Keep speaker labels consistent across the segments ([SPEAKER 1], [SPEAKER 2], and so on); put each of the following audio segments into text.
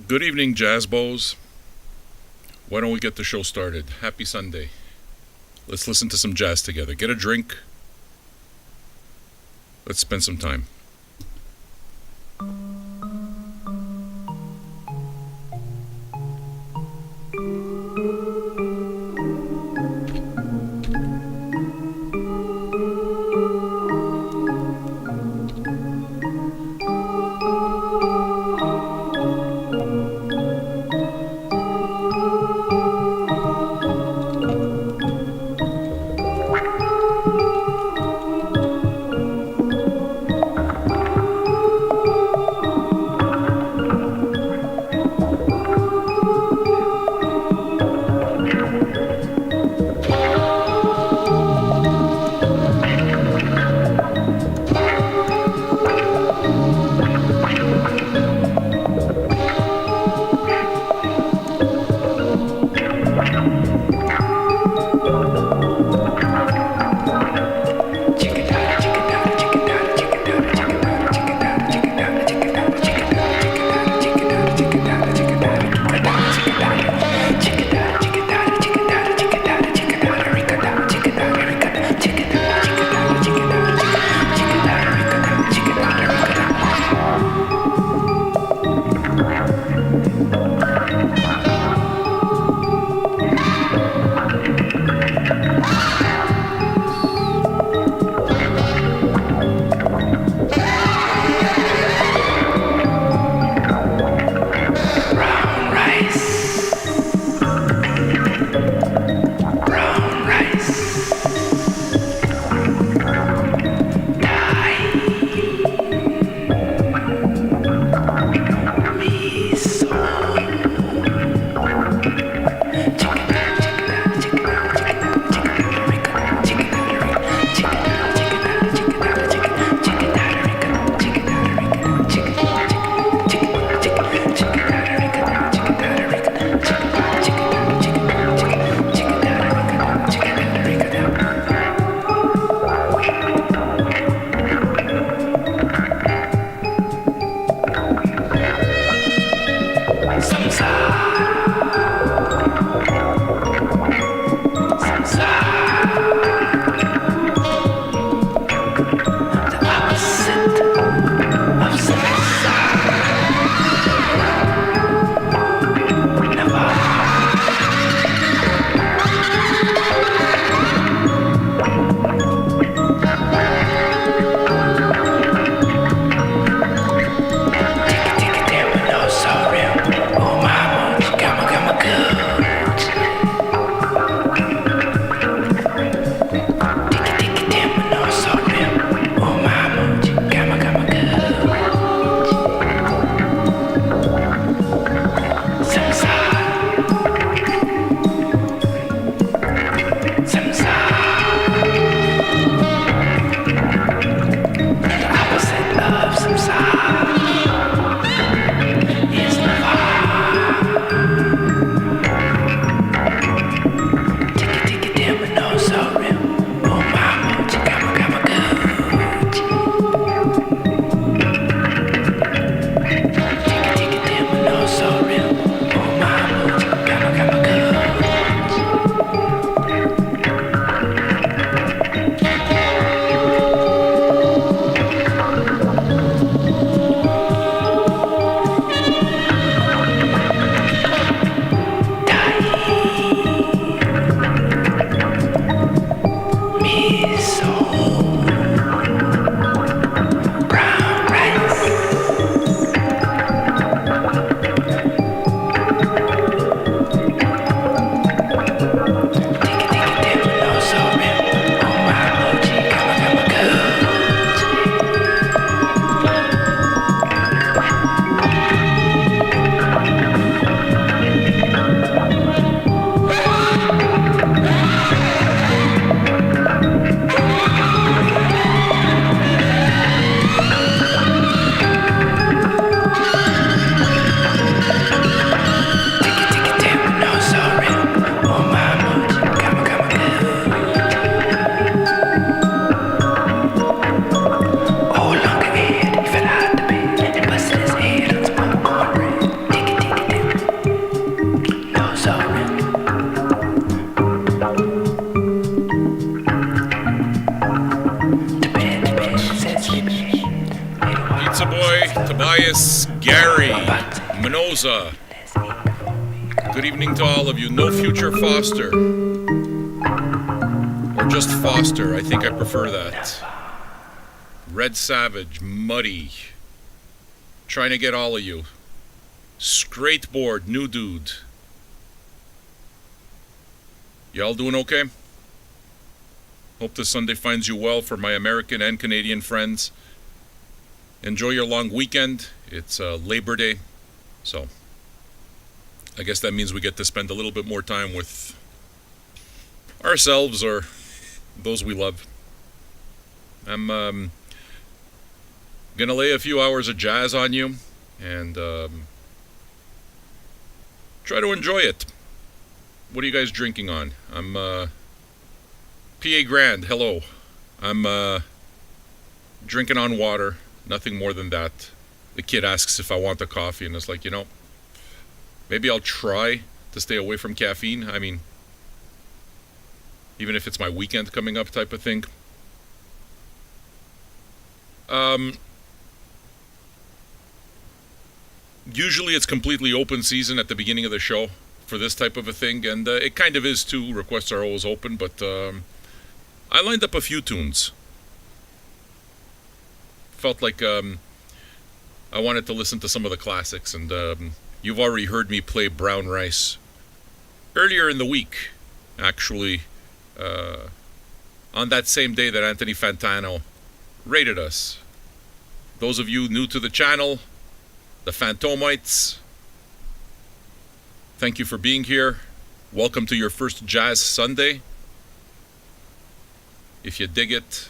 [SPEAKER 1] Good evening, Jazz Bows. Why don't we get the show started? Happy Sunday. Let's listen to some jazz together. Get a drink. Let's spend some time. Rosa. Good evening to all of you. No Future Foster. Or just Foster. I think I prefer that. Red Savage. Muddy. Trying to get all of you. Straightboard. New dude. Y'all doing okay? Hope this Sunday finds you well for my American and Canadian friends. Enjoy your long weekend. It's Labor Day, so I guess that means we get to spend a little bit more time with ourselves or those we love. I'm gonna lay a few hours of jazz on you and try to enjoy it. What are you guys drinking on? I'm PA Grand, hello. I'm drinking on water, nothing more than that. The kid asks if I want the coffee, and it's like, maybe I'll try to stay away from caffeine. I mean, even if it's my weekend coming up type of thing. Usually it's completely open season at the beginning of the show for this type of a thing, and it kind of is too. Requests are always open, but I lined up a few tunes. Felt like I wanted to listen to some of the classics, and you've already heard me play Brown Rice earlier in the week, actually, on that same day that Anthony Fantano rated us. Those of you new to the channel, the Phantomites, thank you for being here. Welcome to your first Jazz Sunday. If you dig it,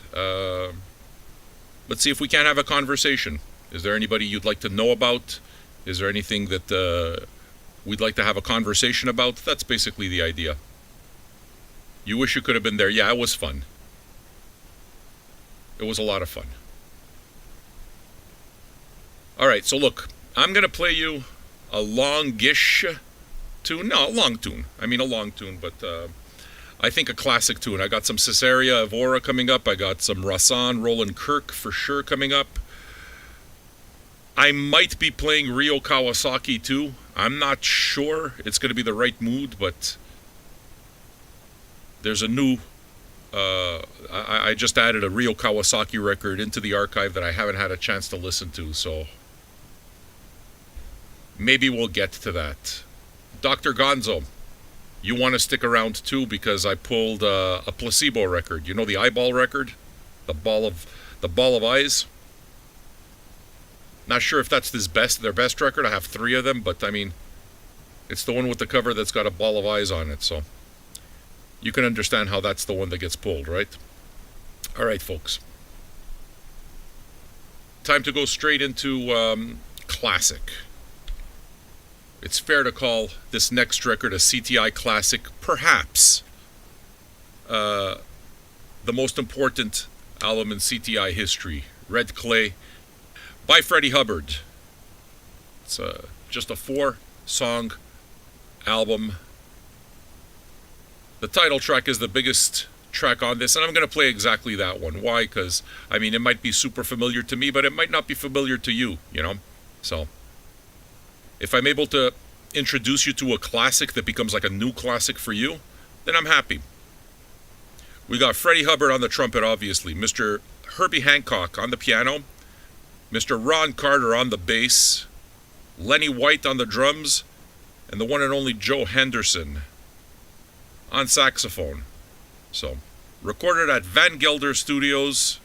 [SPEAKER 1] let's see if we can't have a conversation. Is there anybody you'd like to know about? Is there anything that we'd like to have a conversation about? That's basically the idea. You wish you could have been there. Yeah, it was fun. It was a lot of fun. All right, so look, I'm going to play you a longish tune. No, a long tune. I mean a long tune, but I think a classic tune. I got some Caesarea Evora coming up. I got some Rahsaan Roland Kirk for sure coming up. I might be playing Ryo Kawasaki too. I'm not sure it's going to be the right mood, but there's a new... I just added a Ryo Kawasaki record into the archive that I haven't had a chance to listen to, so maybe we'll get to that. Dr. Gonzo, you want to stick around too because I pulled a Placebo record. You know the eyeball record? The ball of eyes? Not sure if that's their best record. I have 3 of them, but I mean, it's the one with the cover that's got a ball of eyes on it, so you can understand how that's the one that gets pulled, right? All right, folks. Time to go straight into classic. It's fair to call this next record a CTI classic, perhaps the most important album in CTI history, Red Clay, by Freddie Hubbard. It's just a 4-song album. The title track is the biggest track on this, and I'm going to play exactly that one. Why? Because, I mean, it might be super familiar to me, but it might not be familiar to you, So, if I'm able to introduce you to a classic that becomes like a new classic for you, then I'm happy. We got Freddie Hubbard on the trumpet, obviously. Mr. Herbie Hancock on the piano. Mr. Ron Carter on the bass. Lenny White on the drums. And the one and only Joe Henderson on saxophone. So, recorded at Van Gelder Studios,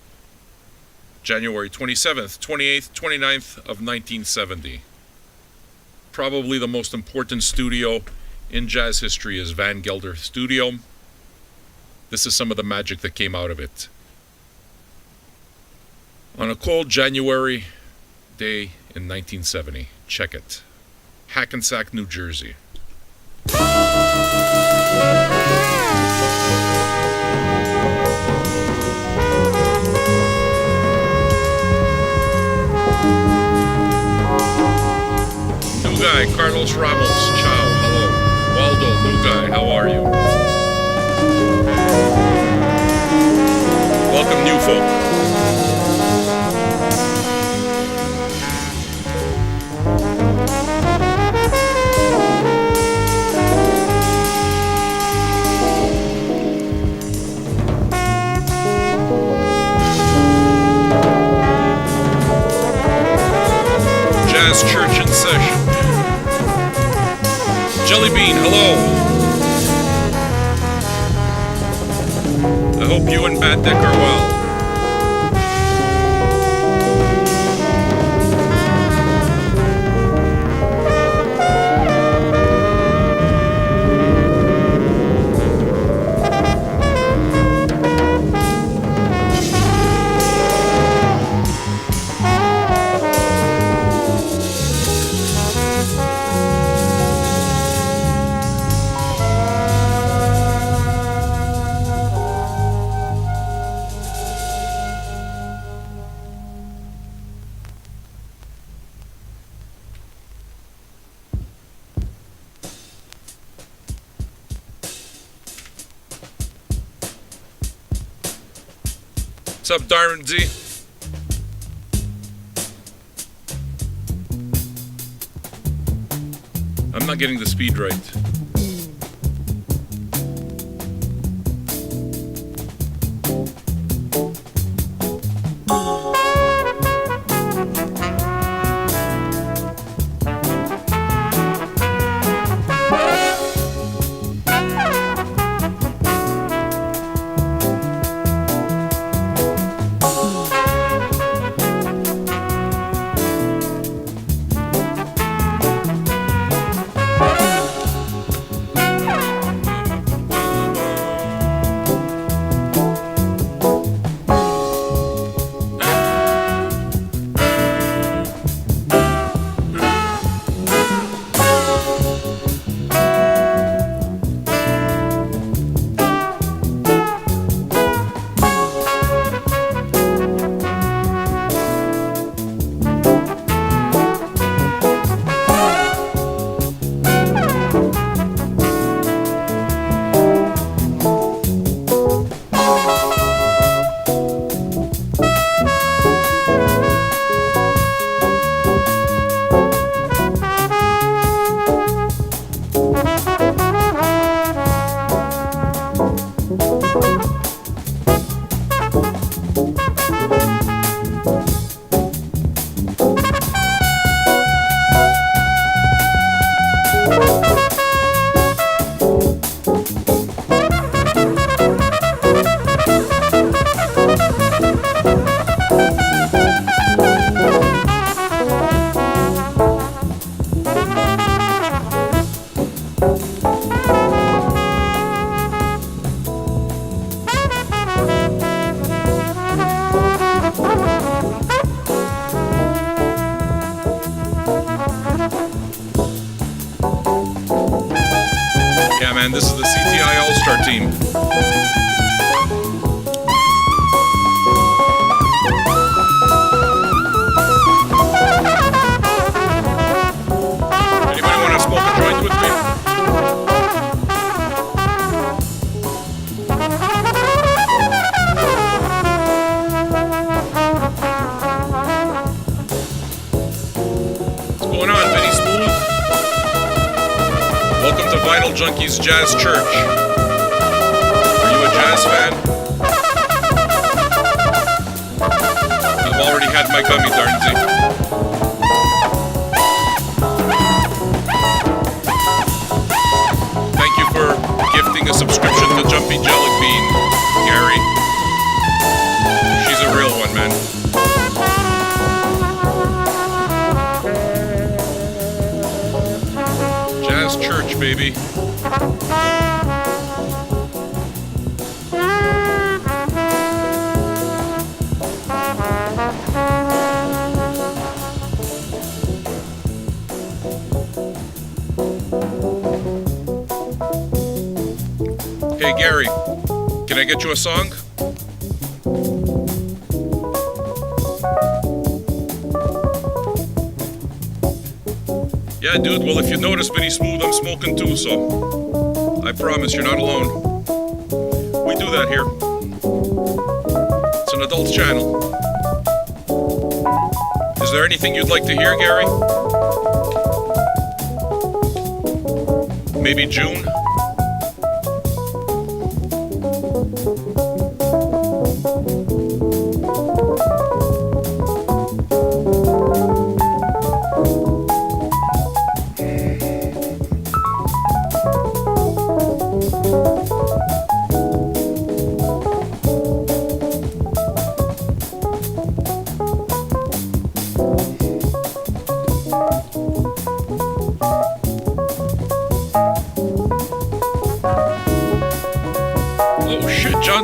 [SPEAKER 1] January 27th, 28th, 29th of 1970. Probably the most important studio in jazz history is Van Gelder Studio. This is some of the magic that came out of it. On a cold January day in 1970. Check it. Hackensack, New Jersey. New guy, Carlos Ramos. Ciao. Hello. Waldo, new guy. How are you? Welcome, new folk. Jazz Church in session. Jelly Bean, hello. I hope you and Bad Dick are well. What's up, Darren Z? I'm not getting the speed right. Man, this is the CTI All-Star team. Anybody want to smoke a joint with me? What's going on, Benny Smooth? Welcome to Vinyl Junkies Jazz Church. Are you a jazz fan? I've already had my gummy, Darnsy. Thank you for gifting a subscription to Jumpy Jelly Bean, Gary. She's a real one, man. Jazz Church, baby. Hey Gary, can I get you a song? Yeah, dude, well, if you notice, Benny Smooth, I'm smoking too, so I promise you're not alone. We do that here. It's an adult channel. Is there anything you'd like to hear, Gary? Maybe June?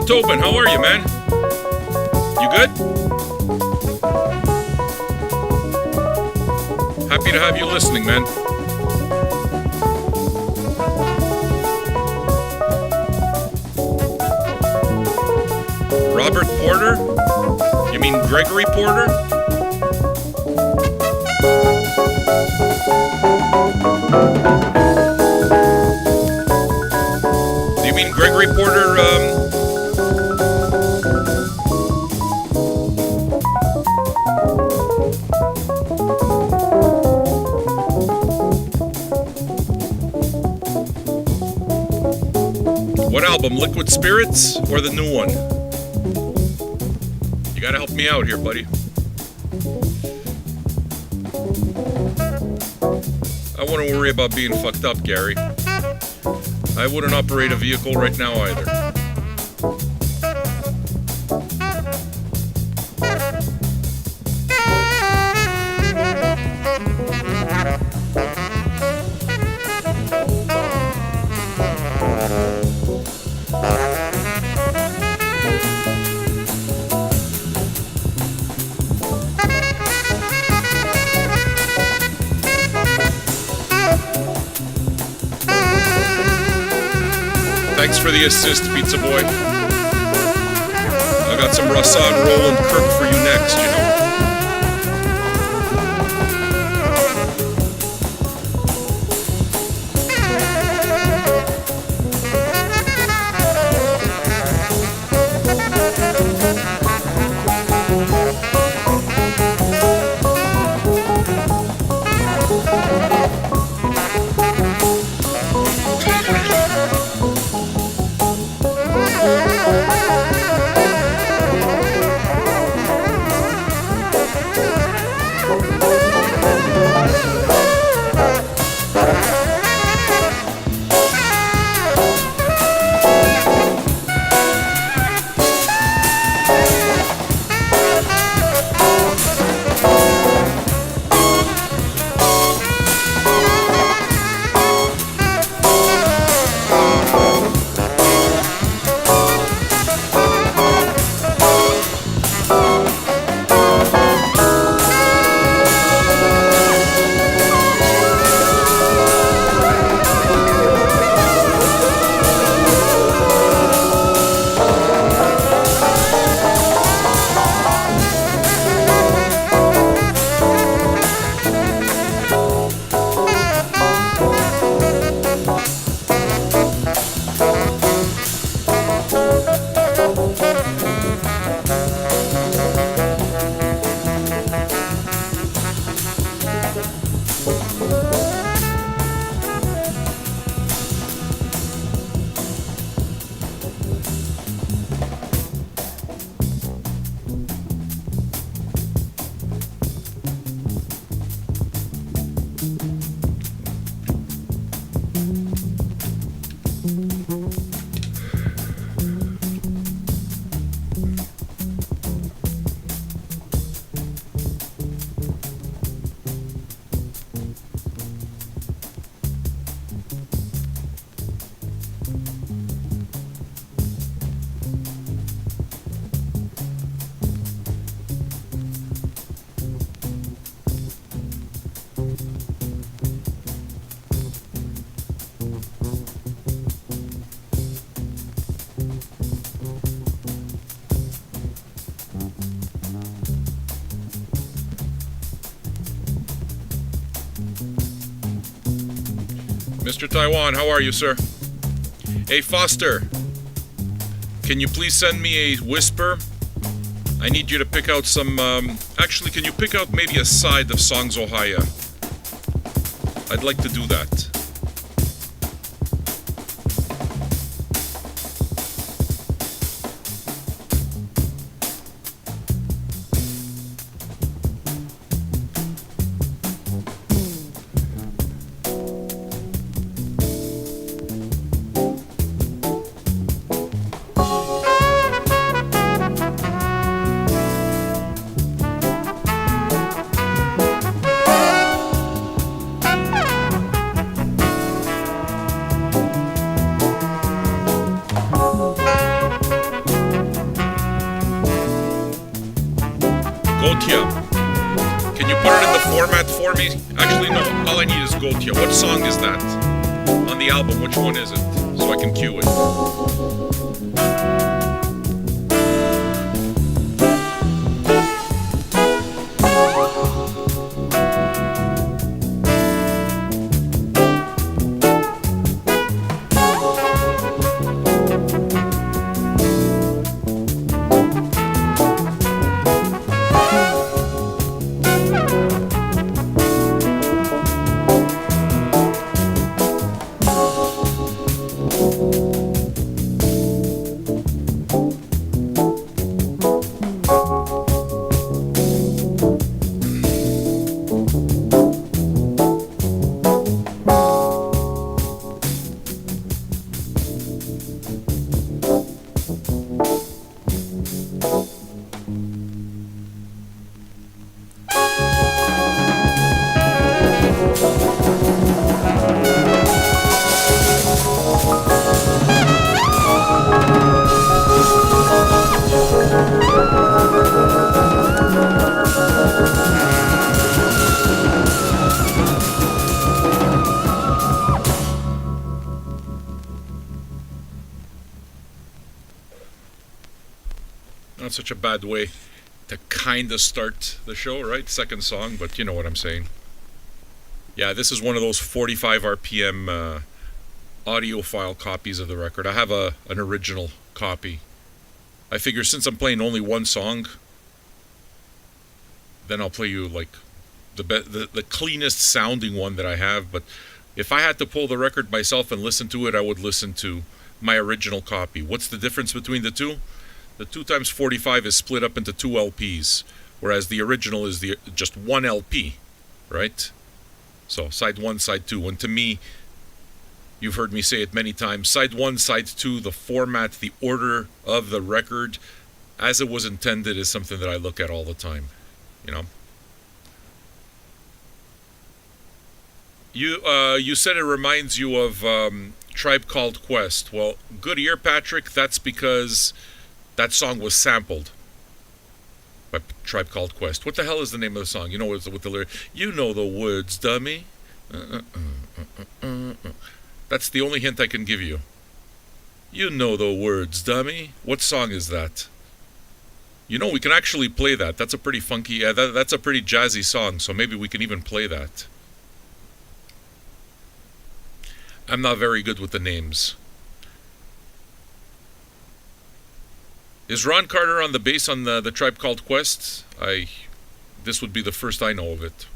[SPEAKER 1] Tobin, how are you, man? You good? Happy to have you listening, man. Robert Porter? You mean Gregory Porter? Do you mean Gregory Porter, What album, Liquid Spirits or the new one? You gotta help me out here, buddy. I wouldn't worry about being fucked up, Gary. I wouldn't operate a vehicle right now either. Thanks for the assist, Pizza Boy. I got some Rassan Roland Kirk for you next, you know. Mr. Taiwan, how are you, sir? Hey, Foster, can you please send me a whisper? I need you to pick out some, actually, can you pick out maybe a side of Songs Ohio? I'd like to do that. Gotia. Can you put it in the format for me? Actually, no. All I need is Gotia. What song is that? On the album, which one is it? So I can cue it. Not such a bad way to kind of start the show, right? Second song, but you know what I'm saying. Yeah, this is one of those 45 RPM audiophile copies of the record. I have an original copy. I figure since I'm playing only one song, then I'll play you like the cleanest sounding one that I have. But if I had to pull the record myself and listen to it, I would listen to my original copy. What's the difference between the two? The 2 times 45 is split up into 2 LPs, whereas the original is just 1 LP, right? So side 1, side 2. And to me, you've heard me say it many times, side 1, side 2, the format, the order of the record, as it was intended, is something that I look at all the time, you know? You said it reminds you of Tribe Called Quest. Well, good ear, Patrick. That's because that song was sampled by Tribe Called Quest. What the hell is the name of the song? You know what the lyric? You know the words, dummy. That's the only hint I can give you. You know the words, dummy. What song is that? You know, we can actually play that. That's a pretty funky, that's a pretty jazzy song, so maybe we can even play that. I'm not very good with the names. Is Ron Carter on the bass on the Tribe Called Quest? This would be the first I know of it.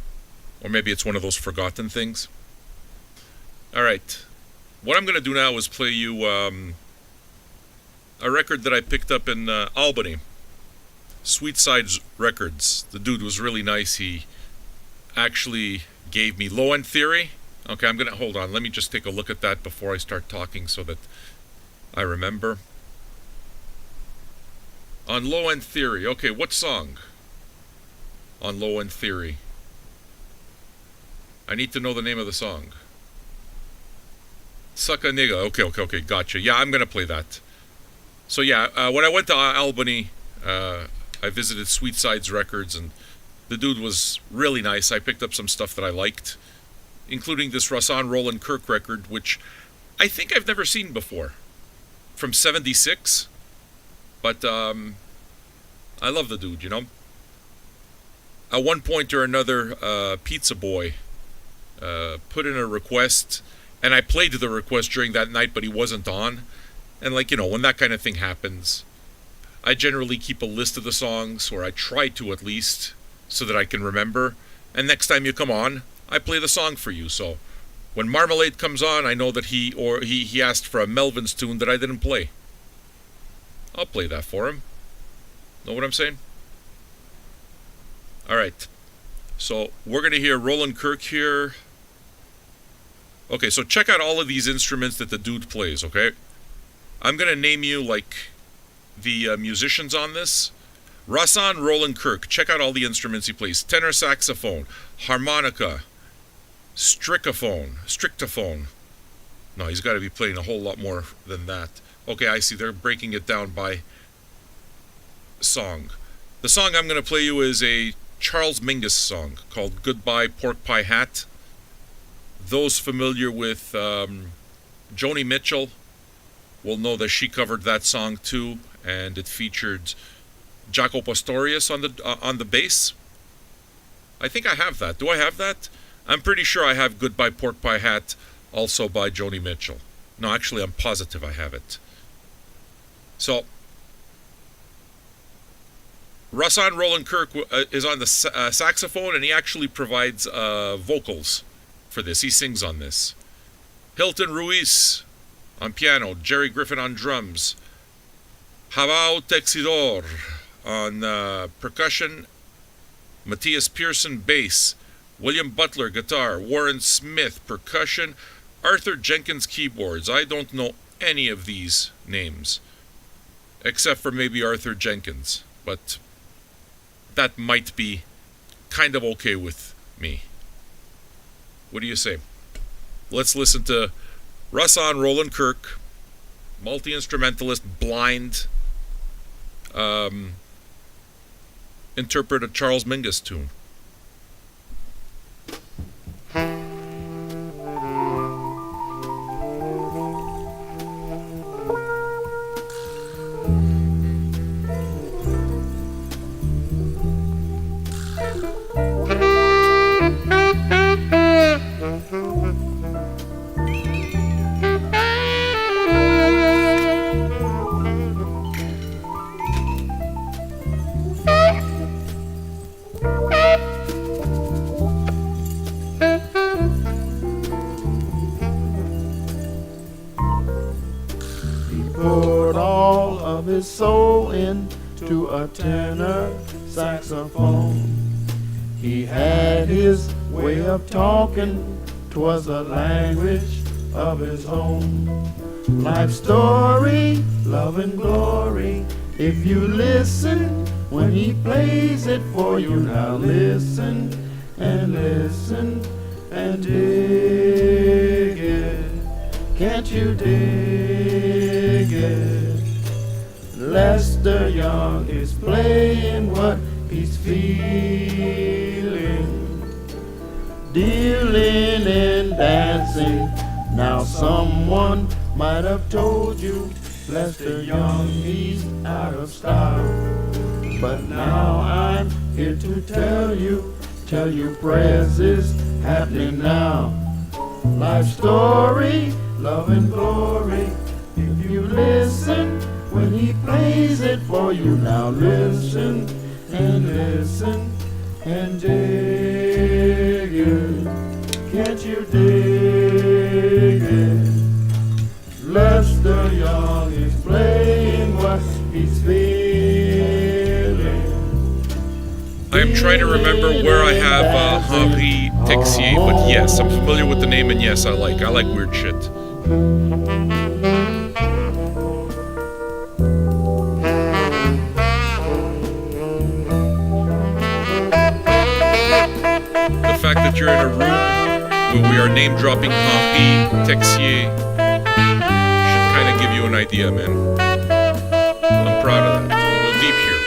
[SPEAKER 1] Or maybe it's one of those forgotten things. Alright. What I'm going to do now is play you a record that I picked up in Albany. Sweet Sides Records. The dude was really nice. He actually gave me Low End Theory. Okay, I'm going to... Hold on. Let me just take a look at that before I start talking so that I remember. On Low End Theory. Okay, what song? On Low End Theory. I need to know the name of the song. Sucka Nigga. Okay, gotcha. Yeah, I'm going to play that. So yeah, when I went to Albany, I visited Sweet Sides Records, and the dude was really nice. I picked up some stuff that I liked, including this Rahsaan Roland Kirk record, which I think I've never seen before. From 76. But I love the dude, you know. At one point or another, Pizza Boy put in a request, and I played the request during that night, but he wasn't on. And like, you know, when that kind of thing happens, I generally keep a list of the songs, or I try to at least, so that I can remember. And next time you come on, I play the song for you. So when Marmalade comes on, I know that he asked for a Melvin's tune that I didn't play. I'll play that for him. Know what I'm saying? Alright. So we're going to hear Roland Kirk here. Okay, so check out all of these instruments that the dude plays, okay? I'm going to name you, like, the musicians on this. Rahsaan Roland Kirk. Check out all the instruments he plays. Tenor saxophone, harmonica, strictophone. No, he's got to be playing a whole lot more than that. Okay, I see. They're breaking it down by song. The song I'm going to play you is a Charles Mingus song called Goodbye Pork Pie Hat. Those familiar with Joni Mitchell will know that she covered that song too, and it featured Jaco Pastorius on the bass. I think I have that. Do I have that? I'm pretty sure I have Goodbye Pork Pie Hat, also by Joni Mitchell. No, actually, I'm positive I have it. So, Russan Roland Kirk is on the saxophone, and he actually provides vocals for this. He sings on this. Hilton Ruiz on piano, Jerry Griffin on drums, Joao Texidor on percussion, Matthias Pearson bass, William Butler guitar, Warren Smith percussion, Arthur Jenkins keyboards. I don't know any of these names, except for maybe Arthur Jenkins, but that might be kind of okay with me. What do you say? Let's listen to Russan Roland Kirk, multi-instrumentalist, blind, interpret a Charles Mingus tune.
[SPEAKER 2] His soul into a tenor saxophone. He had his way of talking, 'twas a language of his own. Life story, love and glory, if you listen when he plays it for you. Now listen and listen and dig it. Can't you dig it? Lester Young is playing what he's feeling, dealing in dancing. Now someone might have told you Lester Young, he's out of style, but now I'm here to tell you praise is happening now. Life story, love and glory, if you listen when he plays it for you. Now listen and dig it. Can't you dig it? Lester Young is playing what he's feeling.
[SPEAKER 1] I am trying to remember where I have Henri Texier, but yes, I'm familiar with the name, and yes, I like weird shit. The fact that you're in a room where we are name dropping Henri Texier should kind of give you an idea, man. I'm proud of that. We'll go deep here.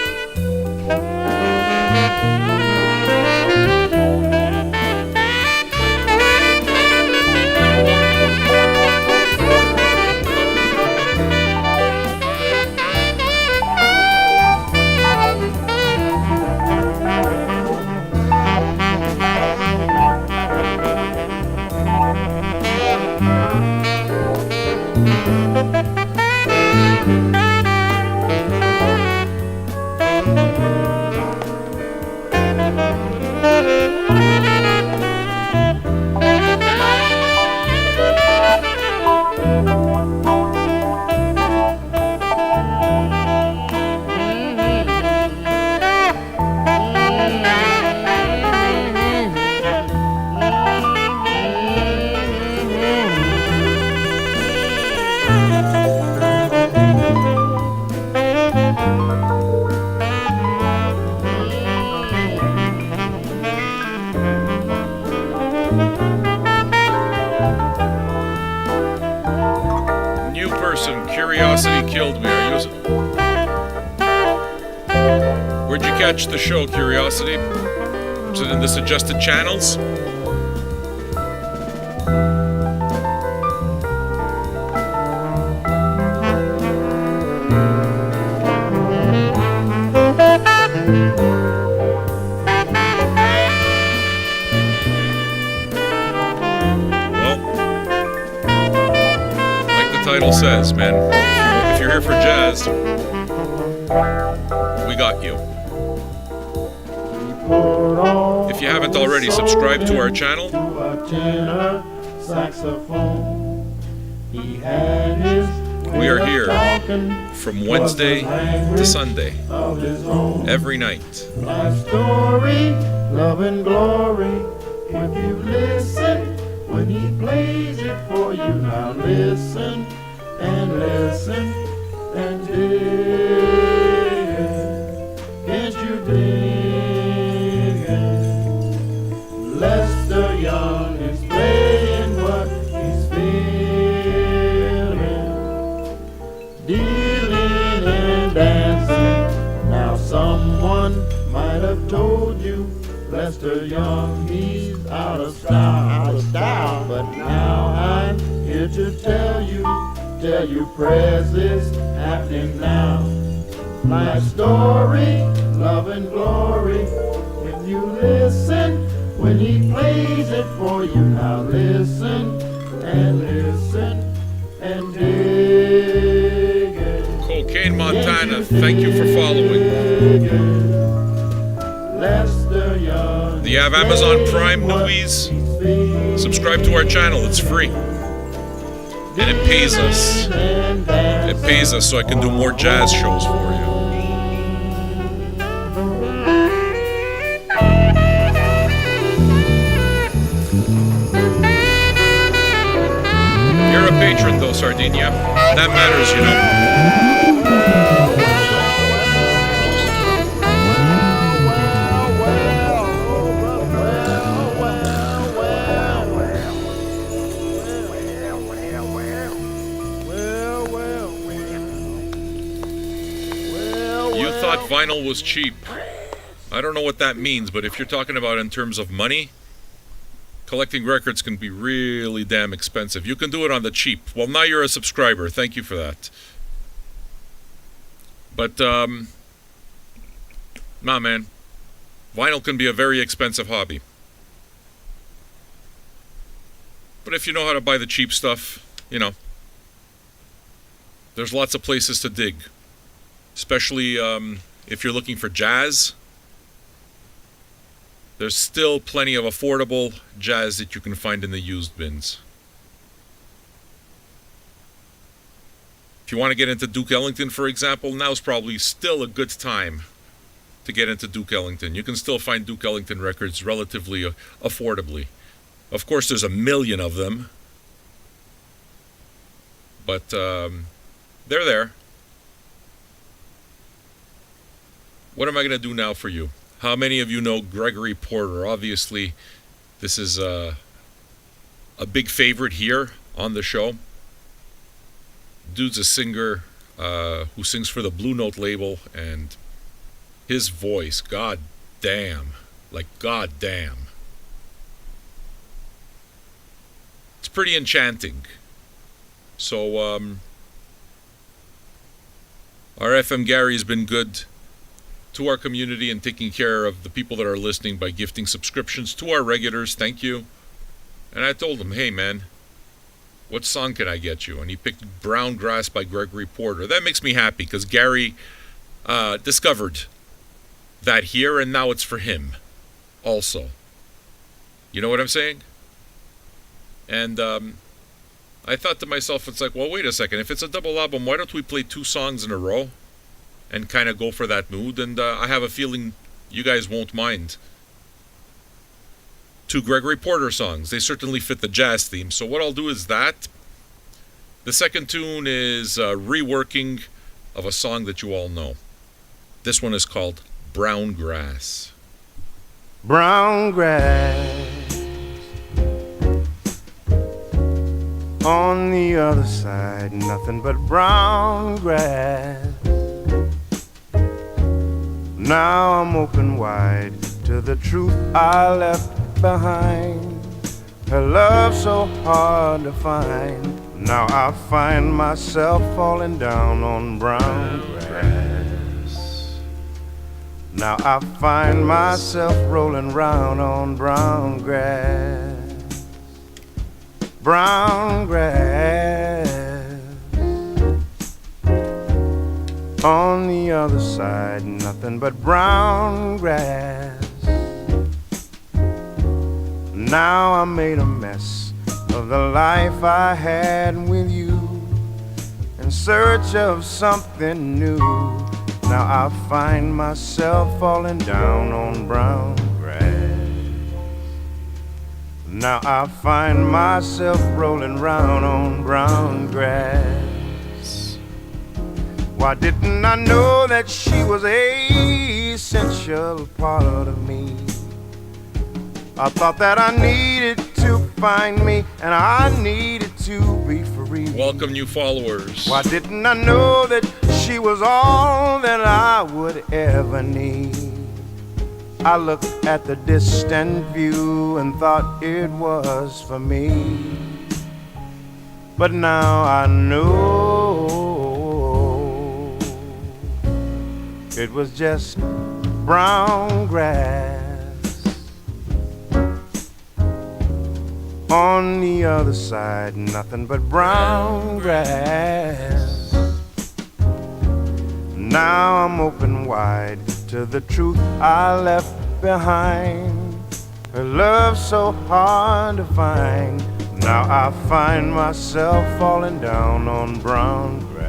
[SPEAKER 1] Curiosity killed me. Where'd you catch the show, Curiosity? Was it in the suggested channels? Well, like the title says, man, if you're here for jazz, we got you. If you haven't already, subscribe to our channel. We are here from Wednesday to Sunday, every night.
[SPEAKER 2] My story, love and glory. If you listen when he plays it for you, now listen and listen and dig it. Can't you dig it? Lester Young is playing what he's feeling, dealing and dancing. Now someone might have told you Lester Young, he's out of style, but now I'm here to tell you, press is happening now. My story, love and glory. If you listen when he plays it for you, now listen and dig it.
[SPEAKER 1] Cocaine Montana, thank you for following. Do you have Amazon Prime movies? Subscribe to our channel, it's free. And it pays us. It pays us so I can do more jazz shows for you. You're a patron though, Sardinia. That matters, you know. Thought vinyl was cheap. I don't know what that means, but if you're talking about in terms of money, collecting records can be really damn expensive. You can do it on the cheap. Well, now you're a subscriber. Thank you for that. But, nah, man. Vinyl can be a very expensive hobby. But if you know how to buy the cheap stuff, you know, there's lots of places to dig. Especially if you're looking for jazz, there's still plenty of affordable jazz that you can find in the used bins. If you want to get into Duke Ellington, for example, now's probably still a good time to get into Duke Ellington. You can still find Duke Ellington records relatively affordably. Of course, there's a million of them, but they're there. What am I going to do now for you? How many of you know Gregory Porter? Obviously, this is a big favorite here on the show. Dude's a singer who sings for the Blue Note label, and his voice, god damn. It's pretty enchanting. So, our FM Gary's been good to our community and taking care of the people that are listening by gifting subscriptions to our regulars. Thank you. And I told him, hey man, what song can I get you? And he picked Brown Grass by Gregory Porter. That makes me happy because Gary discovered that here, and now it's for him also. You know what I'm saying? And I thought to myself, it's like, well, wait a second. If it's a double album, why don't we play 2 songs in a row and kind of go for that mood? And I have a feeling you guys won't mind. 2 Gregory Porter songs. They certainly fit the jazz theme. So what I'll do is that. The second tune is a reworking of a song that you all know. This one is called Brown Grass.
[SPEAKER 3] Brown grass on the other side, nothing but brown grass. Now I'm open wide to the truth I left behind. Her love so hard to find. Now I find myself falling down on brown grass. Now I find myself rolling round on brown grass. Brown grass. On the other side, nothing but brown grass. Now I made a mess of the life I had with you, in search of something new. Now I find myself falling down on brown grass. Now I find myself rolling round on brown grass. Why didn't I know that she was a essential part of me? I thought that I needed to find me, and I needed to be free.
[SPEAKER 1] Welcome, new followers.
[SPEAKER 3] Why didn't I know that she was all that I would ever need? I looked at the distant view and thought it was for me. But now I know it was just brown grass. On the other side, nothing but brown grass. Now I'm open wide to the truth I left behind. Her love so hard to find. Now I find myself falling down on brown grass.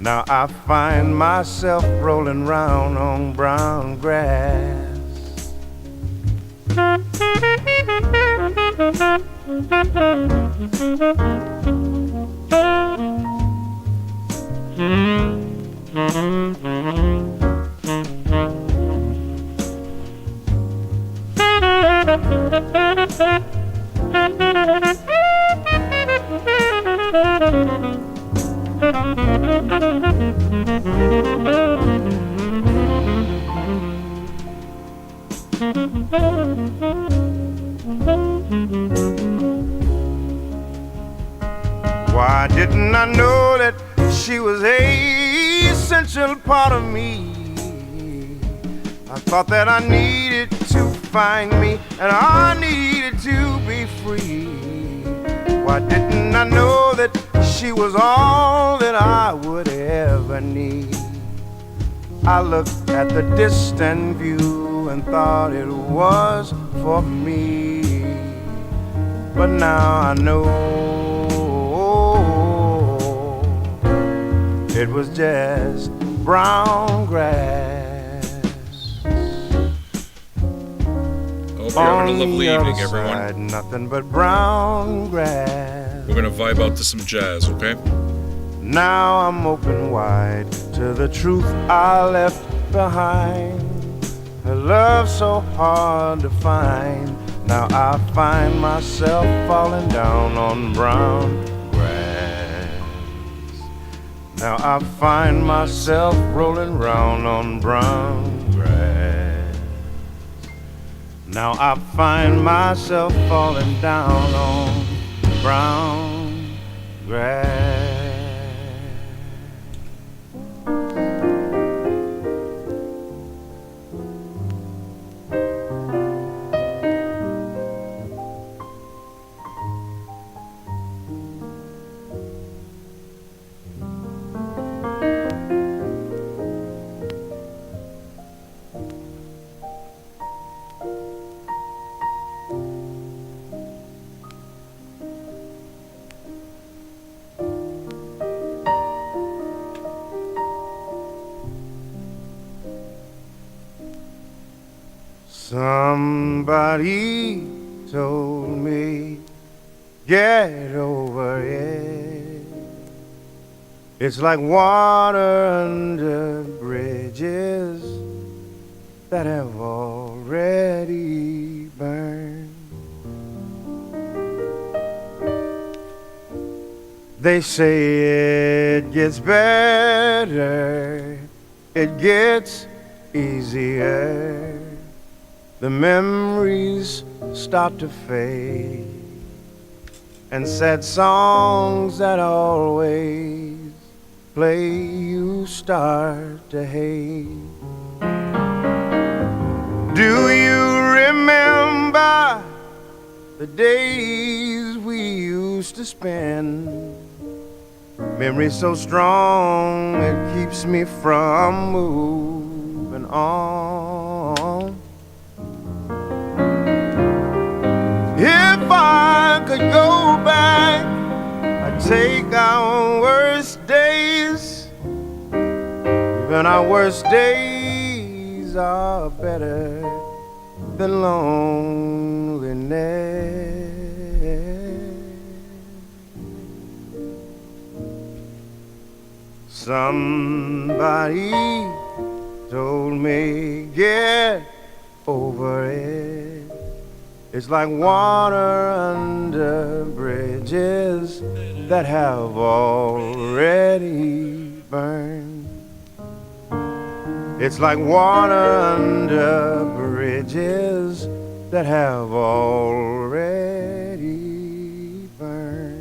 [SPEAKER 3] Now I find myself rolling round on brown grass. Why didn't I know that she was a essential part of me? I thought that I needed to find me, and I needed to be free. Why didn't I know that she was all that I would ever need? I looked at the distant view and thought it was for me. But now I know it was just brown grass.
[SPEAKER 1] Hope you're having a lovely evening, everyone.
[SPEAKER 3] Side, nothing but brown grass.
[SPEAKER 1] We're gonna vibe out to some jazz, okay?
[SPEAKER 3] Now I'm open wide to the truth I left behind. Her love so hard to find. Now I find myself falling down on brown grass. Now I find myself rolling round on brown grass. Now I find myself falling down on brown grass. Somebody told me, get over it. It's like water under bridges that have already burned. They say it gets better it gets easier. The memories start to fade, and sad songs that always play you start to hate. Do you remember the days we used to spend? Memory so strong it keeps me from moving on. If I could go back, I'd take our worst days. Even our worst days are better than loneliness. Somebody told me, get over it. It's like water under bridges that have already burned. It's like water under bridges that have already burned.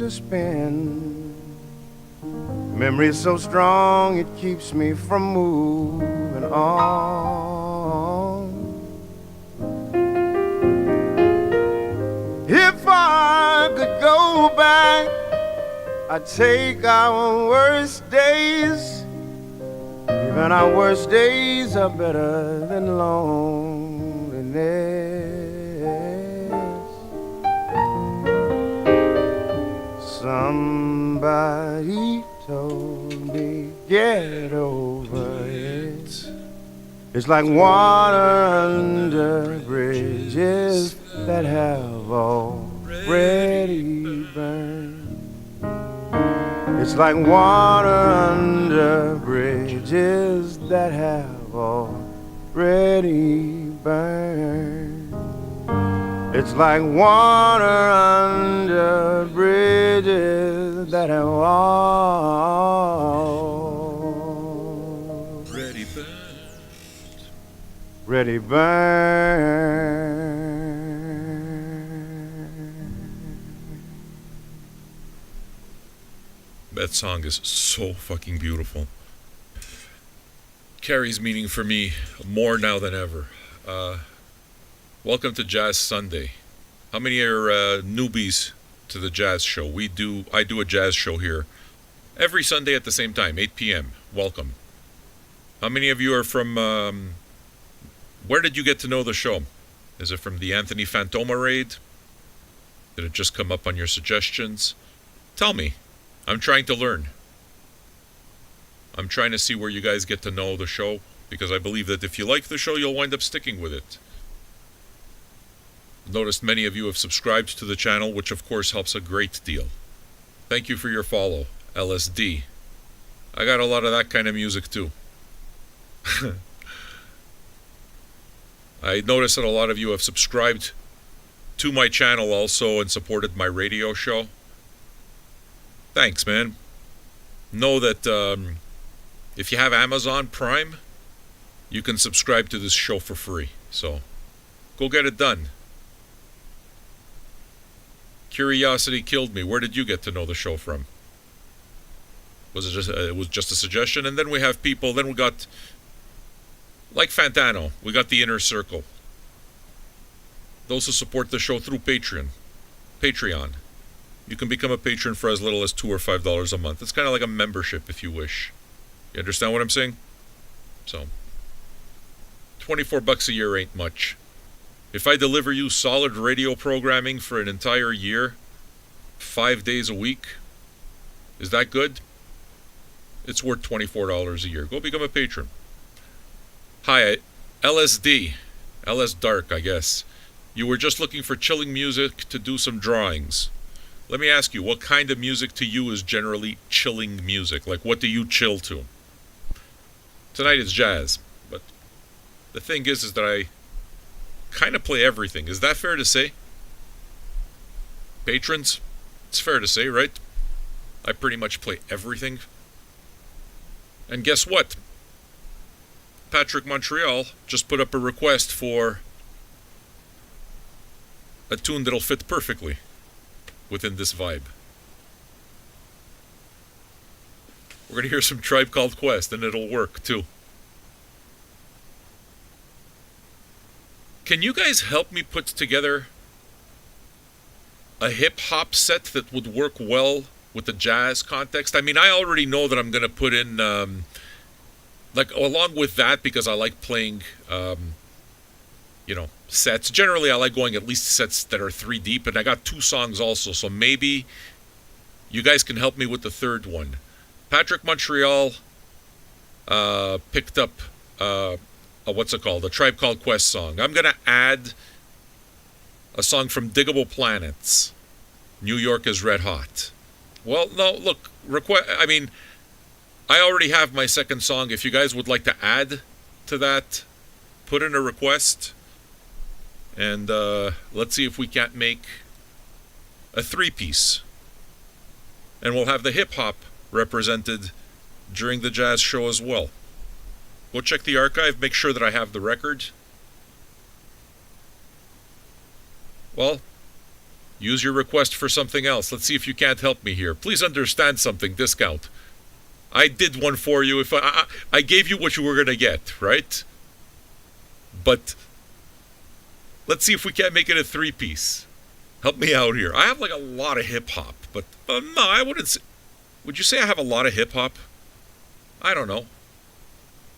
[SPEAKER 3] Spend. Memory so strong it keeps me from moving on. If I could go back, I'd take our worst days. Even our worst days are better than loneliness. Somebody told me, get over it. It's like water under bridges that have already burned. It's like water under bridges that have already burned. It's like water under bridges that have already burned.
[SPEAKER 1] That song is so fucking beautiful. Carries meaning for me more now than ever. Welcome to Jazz Sunday. How many are newbies to the jazz show? I do a jazz show here every Sunday at the same time, 8 p.m. Welcome. How many of you are from, where did you get to know the show? Is it from the Anthony Fantoma raid? Did it just come up on your suggestions? Tell me. I'm trying to learn. I'm trying to see where you guys get to know the show, because I believe that if you like the show, you'll wind up sticking with it. Noticed many of you have subscribed to the channel, which of course helps a great deal. Thank you for your follow, LSD. I got a lot of that kind of music too. I noticed that a lot of you have subscribed to my channel also and supported my radio show. Thanks, man. Know that if you have Amazon Prime, you can subscribe to this show for free. So, go get it done. Curiosity killed me. Where did you get to know the show from? Was it just a suggestion? And then we have people. Then we got Like Fantano, we got the inner circle. Those who support the show through Patreon. You can become a patron for as little as $2 or $5 a month. It's kind of like a membership if you wish. You understand what I'm saying? So, $24 a year ain't much. If I deliver you solid radio programming for an entire year, 5 days a week, is that good? It's worth $24 a year. Go become a patron. Hi, LSD. LS Dark, I guess. You were just looking for chilling music to do some drawings. Let me ask you, what kind of music to you is generally chilling music? Like, what do you chill to? Tonight it's jazz, but the thing is that I kind of play everything. Is that fair to say? Patrons? It's fair to say, right? I pretty much play everything. And guess what? Patrick Montreal just put up a request for a tune that'll fit perfectly within this vibe. We're going to hear some Tribe Called Quest, and it'll work, too. Can you guys help me put together a hip-hop set that would work well with the jazz context? I mean, I already know that I'm going to put in, like, along with that, because I like playing, sets. Generally, I like going at least sets that are 3 deep, and I got 2 songs also, so maybe you guys can help me with the third one. Patrick Montreal picked up, what's it called? A Tribe Called Quest song. I'm going to add a song from Diggable Planets, New York is Red Hot. Well, no, look, I already have my second song. If you guys would like to add to that, put in a request, and let's see if we can't make a 3-piece. And we'll have the hip-hop represented during the jazz show as well. Go check the archive, make sure that I have the record. Well, use your request for something else. Let's see if you can't help me here. Please understand something, discount. I did one for you. If I gave you what you were going to get, right? But let's see if we can't make it a 3-piece. Help me out here. I have like a lot of hip-hop, but no, I wouldn't say... Would you say I have a lot of hip-hop? I don't know.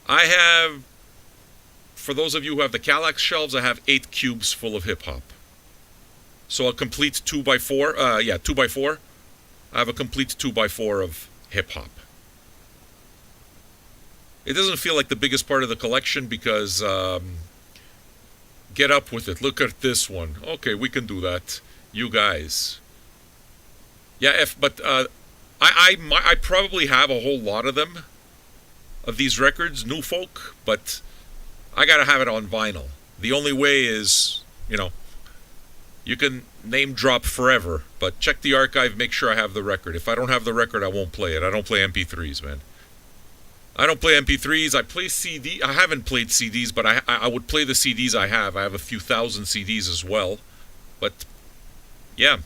[SPEAKER 1] I have... For those of you who have the Kallax shelves, I have 8 cubes full of hip-hop. So a complete 2x4, 2x4. I have a complete 2x4 of hip-hop. It doesn't feel like the biggest part of the collection because... get up with it. Look at this one. Okay, we can do that. You guys. Yeah, I probably have a whole lot of them, of these records, new folk, but I gotta have it on vinyl. The only way is, you can name drop forever, but check the archive, make sure I have the record. If I don't have the record, I won't play it. I don't play MP3s, man. I don't play MP3s. I play CD. I haven't played CDs, but I would play the CDs I have. I have a few thousand CDs as well. But, yeah.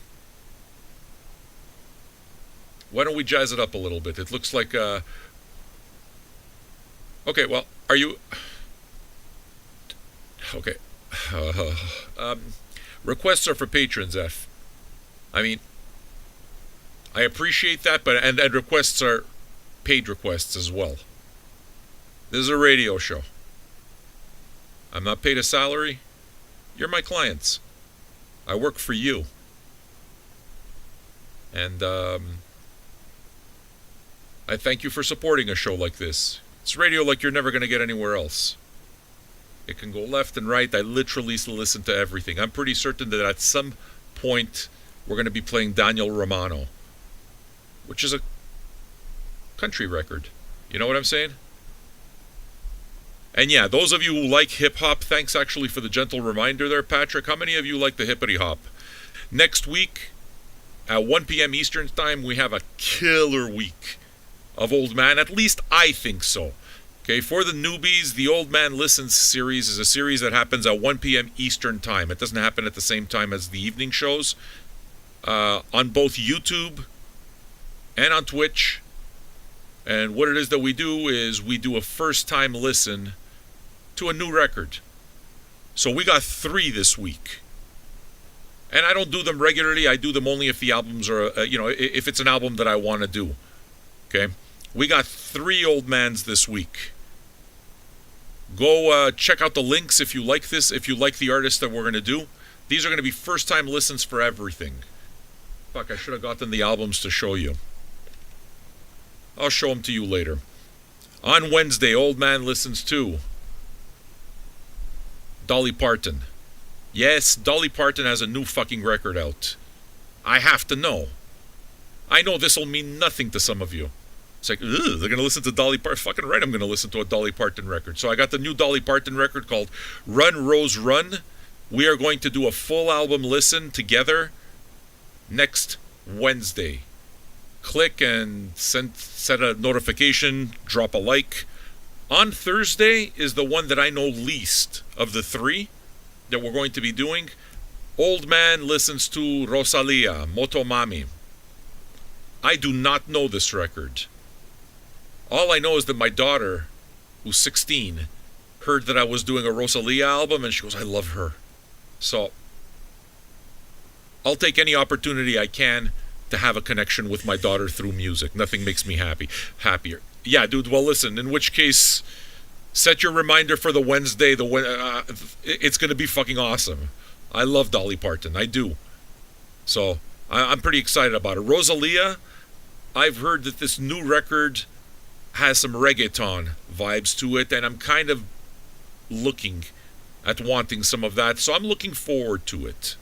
[SPEAKER 1] Why don't we jazz it up a little bit? It looks like... Okay, well, are you... Okay. Requests are for patrons, F. I mean, I appreciate that, but and requests are paid requests as well. This is a radio show. I'm not paid a salary. You're my clients. I work for you. And I thank you for supporting a show like this. It's radio like you're never going to get anywhere else. It can go left and right. I literally listen to everything. I'm pretty certain that at some point we're going to be playing Daniel Romano, which is a country record. You know what I'm saying? And yeah, those of you who like hip-hop, thanks actually for the gentle reminder there, Patrick. How many of you like the hippity-hop? Next week, at 1 p.m. Eastern Time, we have a killer week of Old Man. At least I think so. Okay, for the newbies, the Old Man Listens series is a series that happens at 1 p.m. Eastern Time. It doesn't happen at the same time as the evening shows. On both YouTube and on Twitch. And what it is that we do is we do a first-time listen to a new record. So we got 3 this week. And I don't do them regularly. I do them only if the albums are, if it's an album that I want to do. Okay? We got 3 old mans this week. Go check out the links if you like this, if you like the artist that we're going to do. These are going to be first-time listens for everything. Fuck, I should have gotten the albums to show you. I'll show them to you later. On Wednesday, Old Man listens to Dolly Parton. Yes, Dolly Parton has a new fucking record out. I have to know. I know this will mean nothing to some of you. It's like, they're going to listen to Dolly Parton. Fucking right, I'm going to listen to a Dolly Parton record. So I got the new Dolly Parton record called Run, Rose, Run. We are going to do a full album listen together next Wednesday. Click and set a notification, drop a like. On Thursday is the one that I know least of the 3 that we're going to be doing. Old Man listens to Rosalia, Motomami. I do not know this record. All I know is that my daughter, who's 16, heard that I was doing a Rosalia album, and she goes, I love her. So, I'll take any opportunity I can to have a connection with my daughter through music. Nothing makes me happier. Yeah, dude, well, listen, in which case, set your reminder for the Wednesday. It's going to be fucking awesome. I love Dolly Parton. I do. So, I'm pretty excited about it. Rosalia, I've heard that this new record has some reggaeton vibes to it, and I'm kind of looking at wanting some of that, so I'm looking forward to it.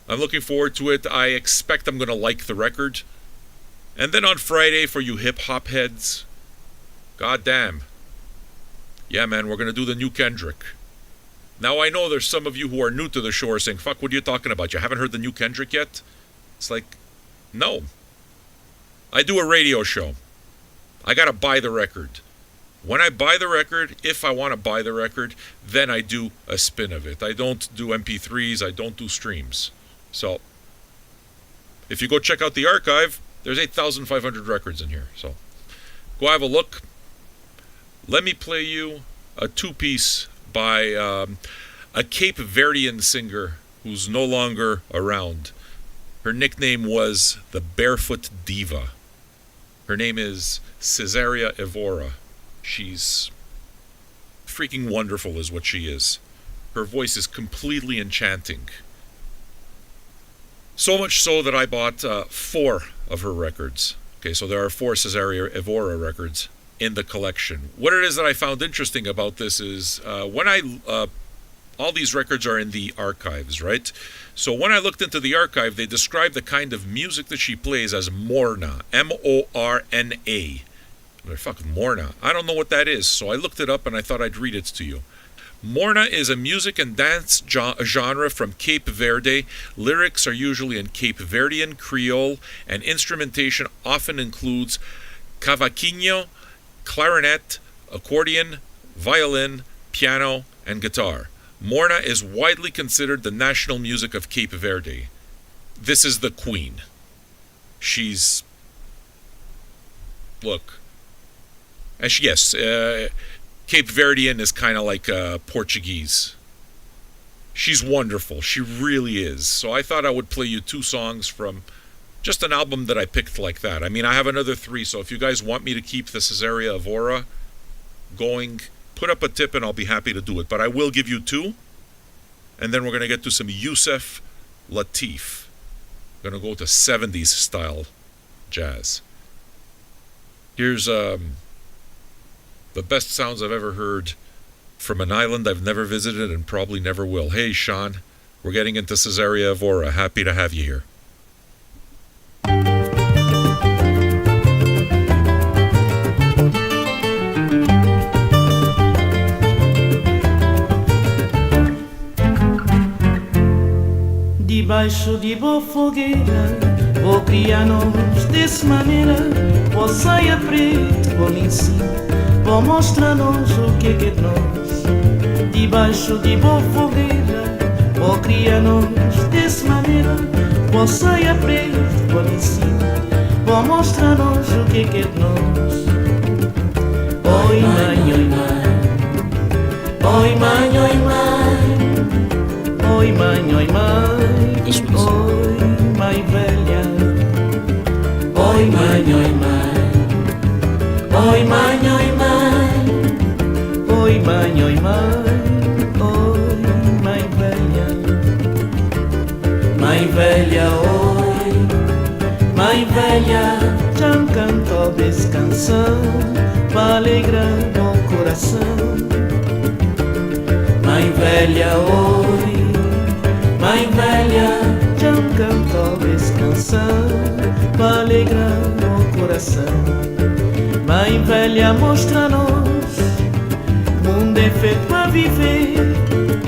[SPEAKER 1] I expect I'm going to like the record. And then on Friday, for you hip-hop heads, goddamn. Yeah, man, we're going to do the new Kendrick. Now, I know there's some of you who are new to the show are saying, fuck, what are you talking about? You haven't heard the new Kendrick yet? It's like, no. I do a radio show. I got to buy the record. When I buy the record, if I want to buy the record, then I do a spin of it. I don't do MP3s. I don't do streams. So, if you go check out the archive, there's 8,500 records in here. So, go have a look. Let me play you a 2-piece by a Cape Verdean singer who's no longer around. Her nickname was the Barefoot Diva. Her name is Cesaria Evora. She's freaking wonderful is what she is. Her voice is completely enchanting. So much so that I bought 4 of her records. Okay, so there are 4 Cesaria Evora records in the collection. What it is that I found interesting about this is all these records are in the archives, right? So when I looked into the archive, they described the kind of music that she plays as Morna, M-O-R-N-A. Fuck, Morna. I don't know what that is, so I looked it up and I thought I'd read it to you. Morna is a music and dance genre from Cape Verde. Lyrics are usually in Cape Verdean Creole, and instrumentation often includes cavaquinho, clarinet, accordion, violin, piano, and guitar. Morna is widely considered the national music of Cape Verde. This is the queen. She's... Look. Yes, Cape Verdean is kind of like Portuguese. She's wonderful. She really is. So I thought I would play you 2 songs from just an album that I picked like that. I mean, I have another 3, so if you guys want me to keep the Cesaria Evora going, put up a tip and I'll be happy to do it. But I will give you 2, and then we're going to get to some Yusef Lateef. Going to go to 70s style jazz. Here's the best sounds I've ever heard from an island I've never visited and probably never will. Hey, Sean, we're getting into Cesaria Evora. Happy to have you here.
[SPEAKER 4] Debaixo de boa fogueira, vou criar-nos desse maneira. Vou saia preto, vou lencinho, vou mostrar-nos o que é de nós. Debaixo de boa fogueira, vou criar-nos desse maneira. Vou saia preto, vou lencinho, vou mostrar-nos o que é de nós. Oi mãe, Oi mãe, oi mãe, oi mãe, oi mãe,
[SPEAKER 1] This one's
[SPEAKER 4] oi mãe velha, oi mãe, oi mãe, oi mãe, oi mãe, oi mãe, oi mãe, oi mãe velha, oi mãe velha, já cantou essa canção pra alegrar meu coração. Mãe velha, oi, mãe velha, já cantou essa canção pra alegrar meu coração. Mãe velha, mostra-nos, mundo é feito pra viver,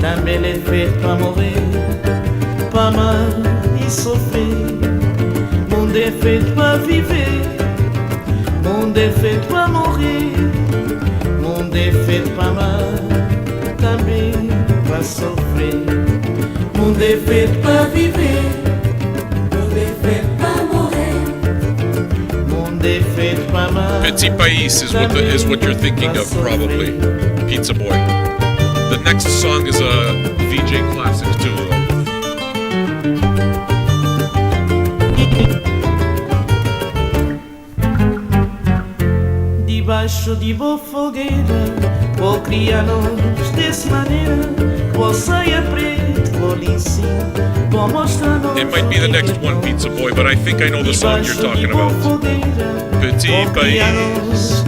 [SPEAKER 4] também é feito pra morrer, pra amar e sofrer. Mundo é feito pra viver, mundo é feito pra morrer, mundo é feito pra amar, também pra sofrer. Mundo é feito pra viver, mundo é feito pra morrer, mundo é feito pra amar.
[SPEAKER 1] Petit Pais is what you're thinking of, probably. Pizza Boy. The next song is a VJ classic too, though.
[SPEAKER 4] Debaixo de boa fogueira, vou criar-nos dessa maneira, vou saia preto, vou lhe ensinar, vou mostrar-nos.
[SPEAKER 1] It might be the next one, Pizza Boy, but I think I know the song you're talking about. Petit Pais,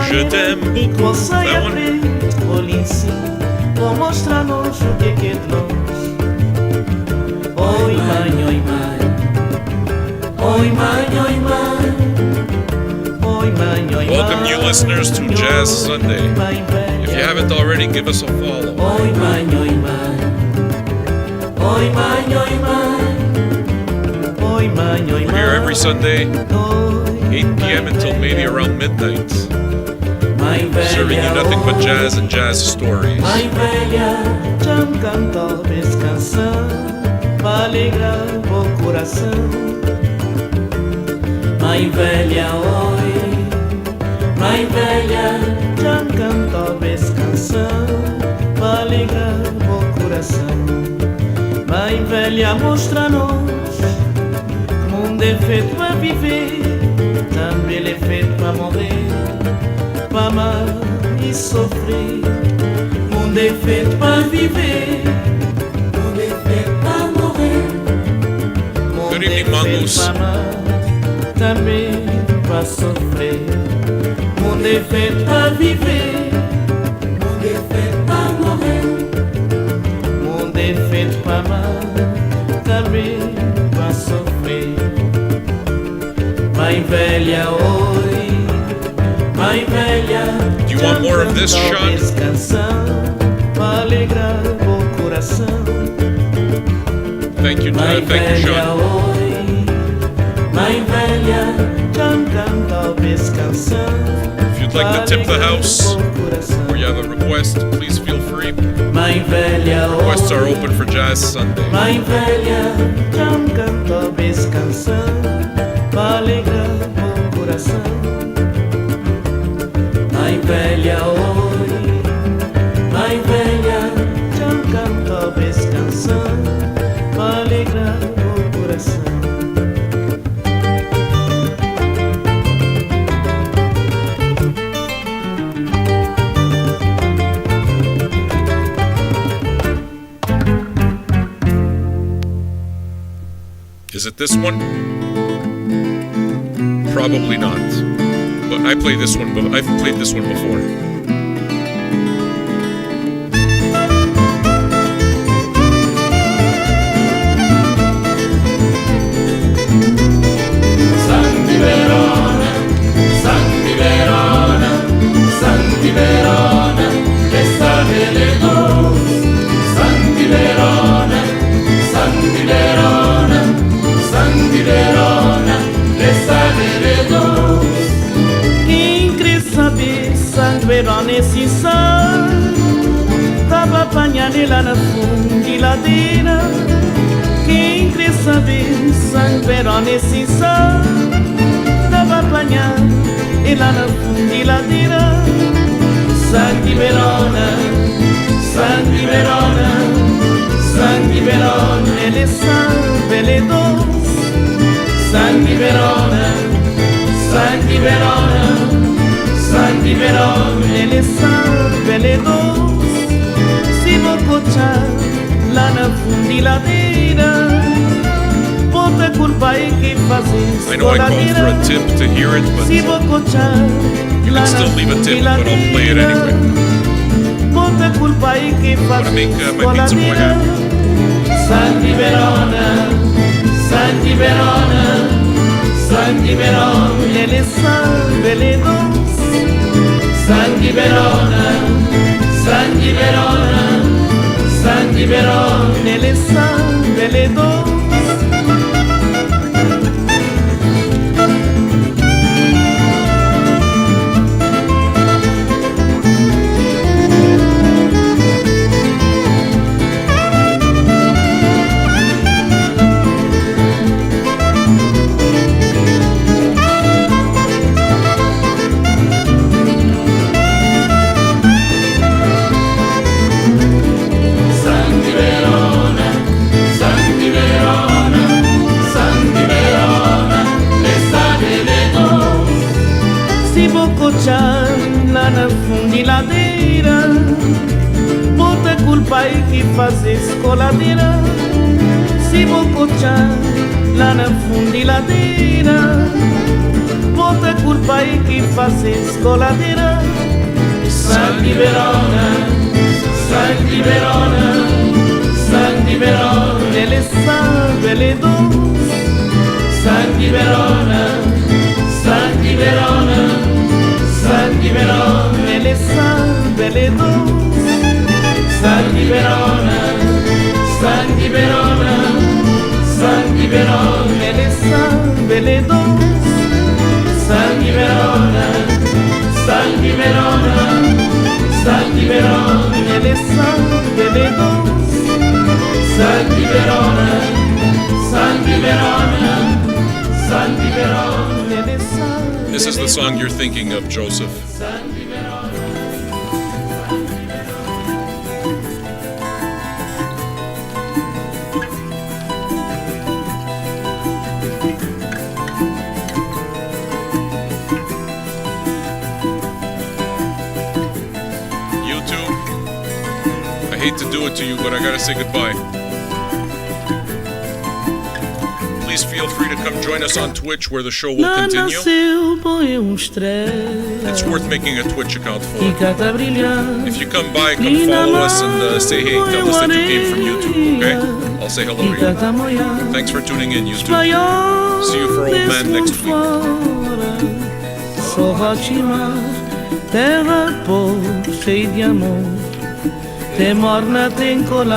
[SPEAKER 1] je t'aime beaucoup.
[SPEAKER 4] Vou saia
[SPEAKER 1] That one?
[SPEAKER 4] preto, vou lhe ensinar, vou mostrar-nos o que é de nós. Oi mãe, oi mãe, oi mãe, oi mãe.
[SPEAKER 1] Welcome, new listeners, to Jazz Sunday. If you haven't already, give us a follow.
[SPEAKER 4] Oi mãe, oi mãe, oi mãe, oi mãe, oi mãe, oi
[SPEAKER 1] We're here every Sunday, 8 p.m. until maybe around midnight, serving you nothing but jazz and jazz stories.
[SPEAKER 4] Mãe velha, já me cantou essa canção pra alegrar o coração. Mãe velha, oi, mãe velha, já me cantou essa canção pra alegrar o coração. Mãe velha, mostra-nos, o mundo é feito pra viver, também é feito pra morrer, pra amar e sofrer. O mundo é feito pra viver, o mundo é feito pra morrer.
[SPEAKER 1] Good evening, Mongoose.
[SPEAKER 4] Também pra sofrer. Mundo é feito pra viver, mundo é feito pra morrer, mundo é feito pra amar, também pra sofrer. Mãe velha, oi, mãe velha,
[SPEAKER 1] Do you want more of this, Sean?
[SPEAKER 4] Canção pra alegrar o coração.
[SPEAKER 1] Thank you,
[SPEAKER 4] Mãe
[SPEAKER 1] thank you,
[SPEAKER 4] velha,
[SPEAKER 1] Sean.
[SPEAKER 4] oi, mãe velha, já me cantou essa canção.
[SPEAKER 1] If you'd like to tip the house, or you have a request, please feel free.
[SPEAKER 4] Mãe velha,
[SPEAKER 1] Requests are open for Jazz Sunday.
[SPEAKER 4] mãe velha, já me cantou essa canção pra alegrar o coração. Mãe velha, oi, mãe velha, já me cantou essa canção pra alegrar o coração.
[SPEAKER 1] Is it this one? Probably not. But I play this one. But I've played this one before.
[SPEAKER 5] Santi Verona, Santi Verona, Santi Verona, l'estate le dos. Santi Verona, Santi Verona, Santi Verona, l'estate le dos.
[SPEAKER 4] Quem quer saber Santo Verona esse sal tava apanhado lá na fundo de ladeira. Quem quer saber Santo Verona esse sal tava apanhado lá na fundo de ladeira. Santi Verona, sangue verona, sangue verona, ele salve le dos, sangue verona, sangue verona, sangue verona, ele salve le dos, si vou cochar lá na fundiladeira, bota culpa aí que fazes
[SPEAKER 1] I know I called for a tip to hear it, but
[SPEAKER 4] si vou cochar
[SPEAKER 1] you can still leave a tip, but I'll play it anyway.
[SPEAKER 4] bota culpa aí que
[SPEAKER 1] Want to make
[SPEAKER 4] fazes
[SPEAKER 1] my pizza boy happy.
[SPEAKER 4] sangue verona, sangue verona, sangue verona, ele salve le dos, sangue verona, sangue verona, sangue verona, ele salve le dos. Lá na fundiladeira, bota culpa aí que fazes coladeira. Se vou cochar lá na fundiladeira, bota culpa aí que fazes coladeira. Sangue verona, sangue verona, sangue verona, ele salve le dos, sangue verona, sangue verona, sangue verona, ele salve le dos, sangue verona, sangue verona, sangue verona, ele salve le dos, sangue verona, sangue verona, sangue verona, ele salve le dos, sangue verona, sangue verona, sangue verona, ele salve.
[SPEAKER 1] This is the song you're thinking of, Joseph. YouTube, I hate to do it to you, but I gotta say goodbye. Please feel free to come join us on Twitch where the show will continue. It's worth making a Twitch account for. If you come by, come follow us and say hey, tell us that you came from YouTube, okay? I'll say hello to you. Thanks for tuning in, YouTube. See you for Old Man next week. Terra cheia de amor, te morna tem cola